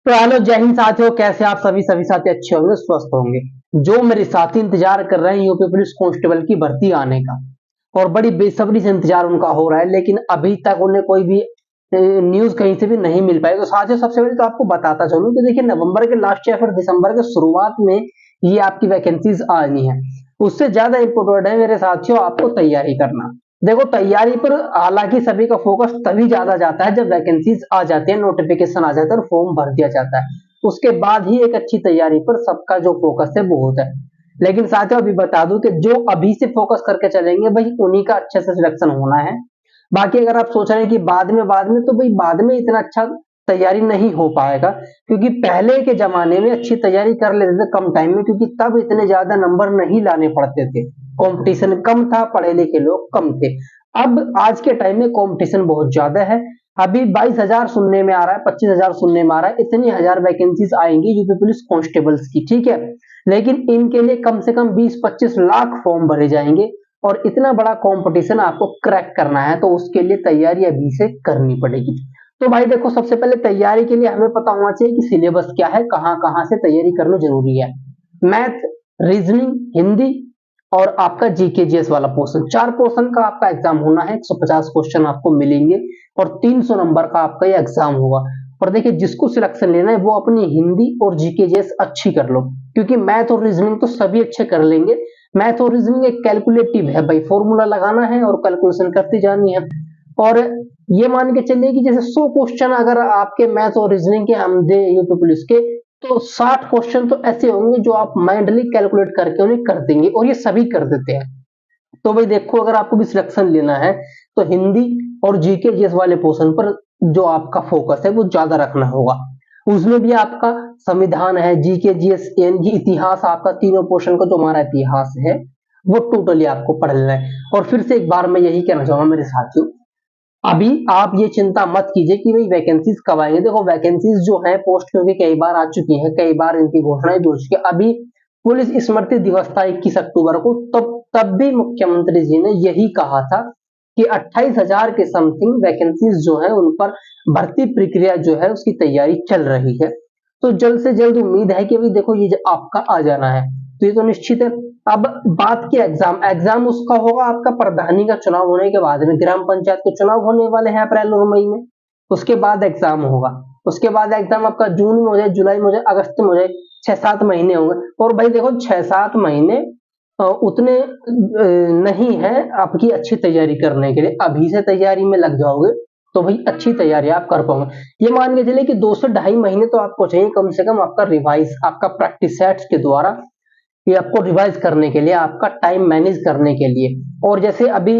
तो हेलो जय हिंद साथियों, कैसे आप सभी साथी अच्छे होंगे, स्वस्थ होंगे। जो मेरे साथी इंतजार कर रहे हैं यूपी पुलिस कांस्टेबल की भर्ती आने का, और बड़ी बेसब्री से इंतजार उनका हो रहा है, लेकिन अभी तक उन्हें कोई भी न्यूज कहीं से भी नहीं मिल पाई। तो साथियों, सबसे पहले तो आपको बताता चलूं कि देखिए, नवंबर के लास्ट या फिर दिसंबर के शुरुआत में ये आपकी वैकेंसीज आनी है। उससे ज्यादा इंपोर्टेंट है मेरे साथियों आपको तैयारी करना। देखो, तैयारी पर हालांकि सभी का फोकस तभी ज्यादा जाता है जब वैकेंसीज आ जाती है, नोटिफिकेशन आ जाता है और फॉर्म भर दिया जाता है। उसके बाद ही एक अच्छी तैयारी पर सबका जो फोकस है वो होता है। लेकिन साथियों, अभी बता दूं कि जो अभी से फोकस करके चलेंगे भाई, उन्हीं का अच्छे से सिलेक्शन होना है। बाकी अगर आप सोच रहे हैं कि बाद में तो भाई बाद में इतना अच्छा तैयारी नहीं हो पाएगा, क्योंकि पहले के जमाने में अच्छी तैयारी कर लेते थे कम टाइम में, क्योंकि तब इतने ज्यादा नंबर नहीं लाने पड़ते थे। कंपटीशन कम था, पढ़े लिखे लोग कम थे। अब आज के टाइम में कंपटीशन बहुत ज्यादा है। अभी 22,000 सुनने में आ रहा है, 25,000 सुनने में आ रहा है, इतनी हजार वैकेंसीज आएंगी यूपी पुलिस कांस्टेबल्स की, ठीक है। लेकिन इनके लिए कम से कम 20-25 लाख फॉर्म भरे जाएंगे, और इतना बड़ा कंपटीशन आपको क्रैक करना है, तो उसके लिए तैयारी अभी से करनी पड़ेगी। तो भाई देखो, सबसे पहले तैयारी के लिए हमें पता होना चाहिए कि सिलेबस क्या है, कहां कहां से तैयारी करना जरूरी है। मैथ, रीजनिंग, हिंदी और आपका जीके जीएस वाला पोर्शन, 4 पोर्शन का आपका एग्जाम होना है। 150 क्वेश्चन आपको मिलेंगे और 300 नंबर का आपका ये एग्जाम होगा। और देखिए, जिसको सिलेक्शन लेना है वो अपनी हिंदी और जीके जीएस अच्छी कर लो, क्योंकि मैथ और रीजनिंग तो सभी अच्छे कर लेंगे। मैथ और रीजनिंग एक कैलकुलेटिव है भाई, फॉर्मूला लगाना है और कैलकुलेशन करती जानी है। और ये मान के चलिए कि जैसे 100 क्वेश्चन अगर आपके मैथ और रीजनिंग के हम दे यूपी पुलिस के, तो 60 क्वेश्चन तो ऐसे होंगे जो आप माइंडली कैलकुलेट करके उन्हें कर देंगे, और ये सभी कर देते हैं। तो भाई देखो, अगर आपको भी सिलेक्शन लेना है तो हिंदी और जीके जीएस वाले पोर्शन पर जो आपका फोकस है वो ज्यादा रखना होगा। उसमें भी आपका संविधान है, जीके जीएस, यानी इतिहास, आपका तीनों पोर्शन का जो हमारा इतिहास है वो टोटली आपको पढ़ लेना है। और फिर से एक बार मैं यही कहना चाहूंगा मेरे साथियों, अभी आप ये चिंता मत कीजिए कि भाई वैकेंसीज कब आएंगे। देखो, वैकेंसीज जो है पोस्ट क्योंकि कई बार आ चुकी हैं, कई बार इनकी घोषणाएं भी हो चुकी है। अभी पुलिस स्मृति दिवस था 21 अक्टूबर को, तब भी मुख्यमंत्री जी ने यही कहा था कि 28,000 के समथिंग वैकेंसीज जो है उन पर भर्ती प्रक्रिया जो है उसकी तैयारी चल रही है। तो जल्द से जल्द उम्मीद है कि भाई देखो, ये जो आपका आ जाना है, तो ये तो निश्चित है। अब बात की एग्जाम उसका होगा आपका प्रधानी का चुनाव होने के बाद में, ग्राम पंचायत के चुनाव होने वाले हैं अप्रैल और मई में। उसके बाद एग्जाम होगा। उसके बाद एग्जाम आपका जून में हो जाए, जुलाई में हो जाए, अगस्त में हो जाए, 6-7 महीने होंगे। और भाई देखो, 6-7 महीने उतने नहीं है आपकी अच्छी तैयारी करने के लिए। अभी से तैयारी में लग जाओगे तो भाई अच्छी तैयारी आप कर पाओगे। ये मान के चलिए कि 2 से 2.5 महीने तो आपको चाहिए कम से कम, आपका रिवाइज, आपका प्रैक्टिस सेट्स के द्वारा, ये आपको रिवाइज करने के लिए, आपका टाइम मैनेज करने के लिए। और जैसे अभी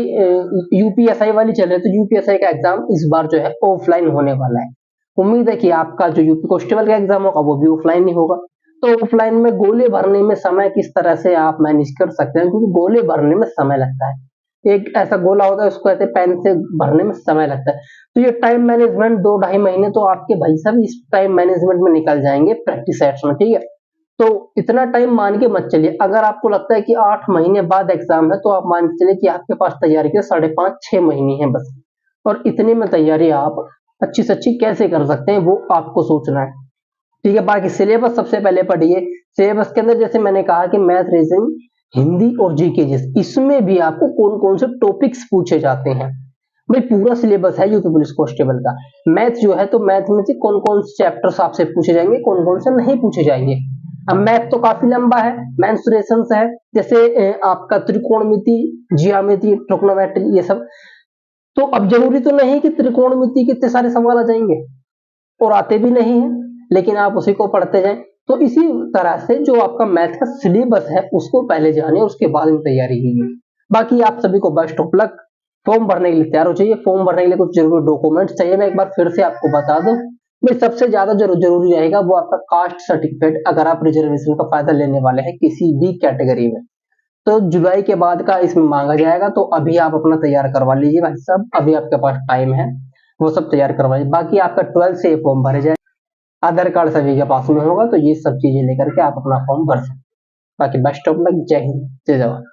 यूपीएसआई वाली चल रही है, तो यूपीएसआई का एग्जाम इस बार जो है ऑफलाइन होने वाला है। उम्मीद है कि आपका जो यूपी कांस्टेबल का एग्जाम होगा वो भी ऑफलाइन ही होगा। तो ऑफलाइन में गोले भरने में समय किस तरह से आप मैनेज कर सकते हैं, क्योंकि गोले भरने में समय लगता है। एक ऐसा गोला होता है, उसको कहते हैं पेन से भरने में समय लगता है। तो ये टाइम मैनेजमेंट 2-2.5 महीने तो आपके भाई साहब इस टाइम मैनेजमेंट में निकल जाएंगे प्रैक्टिस सेट्स में, ठीक है। तो इतना टाइम मान के मत चलिए। अगर आपको लगता है कि 8 महीने बाद एग्जाम है, तो आप मान के चलिए कि आपके पास तैयारी के 5.5-6 महीने हैं बस। और इतने में तैयारी आप अच्छी से अच्छी कैसे कर सकते हैं वो आपको सोचना है, ठीक है। बाकी सिलेबस सबसे पहले पढ़िए। सिलेबस के अंदर जैसे मैंने कहा कि मैथ, रीजनिंग, हिंदी और जीके जीएस, इसमें भी आपको कौन कौन से टॉपिक्स पूछे जाते हैं। भाई पूरा सिलेबस है यूपी पुलिस कांस्टेबल का। मैथ जो है, तो मैथ में से कौन कौन से चैप्टर्स आपसे पूछे जाएंगे, कौन कौन से नहीं पूछे जाएंगे। अब मैथ तो काफी लंबा है, मेंसुरेशन है, जैसे आपका त्रिकोणमिति, जियोमेट्री, ट्रिग्नोमेट्री, ये सब। तो अब जरूरी तो नहीं कि त्रिकोणमिति के इतने सारे सवाल आ जाएंगे, और आते भी नहीं है, लेकिन आप उसी को पढ़ते जाएं। तो इसी तरह से जो आपका मैथ का सिलेबस है उसको पहले जाने, उसके बाद में तैयारी कीजिए। बाकी आप सभी को बेस्ट ऑफ लक। फॉर्म भरने के लिए तैयार हो चाहिए। फॉर्म भरने के लिए कुछ जरूरी डॉक्यूमेंट्स चाहिए, मैं एक बार फिर से आपको बता दूं। भाई सबसे ज्यादा जो जरूरी रहेगा वो आपका कास्ट सर्टिफिकेट, अगर आप रिजर्वेशन का फायदा लेने वाले हैं किसी भी कैटेगरी में, तो जुलाई के बाद का इसमें मांगा जाएगा। तो अभी आप अपना तैयार करवा लीजिए भाई साहब, अभी आपके पास टाइम है, वो सब तैयार करवाइए। बाकी आपका 12 से फॉर्म भरे जाए, आधार कार्ड सभी के पास में होगा, तो ये सब चीजें लेकर के आप अपना फॉर्म भर सकते हैं। बाकी बेस्ट ऑफ लक, जय हिंद, जय जवान।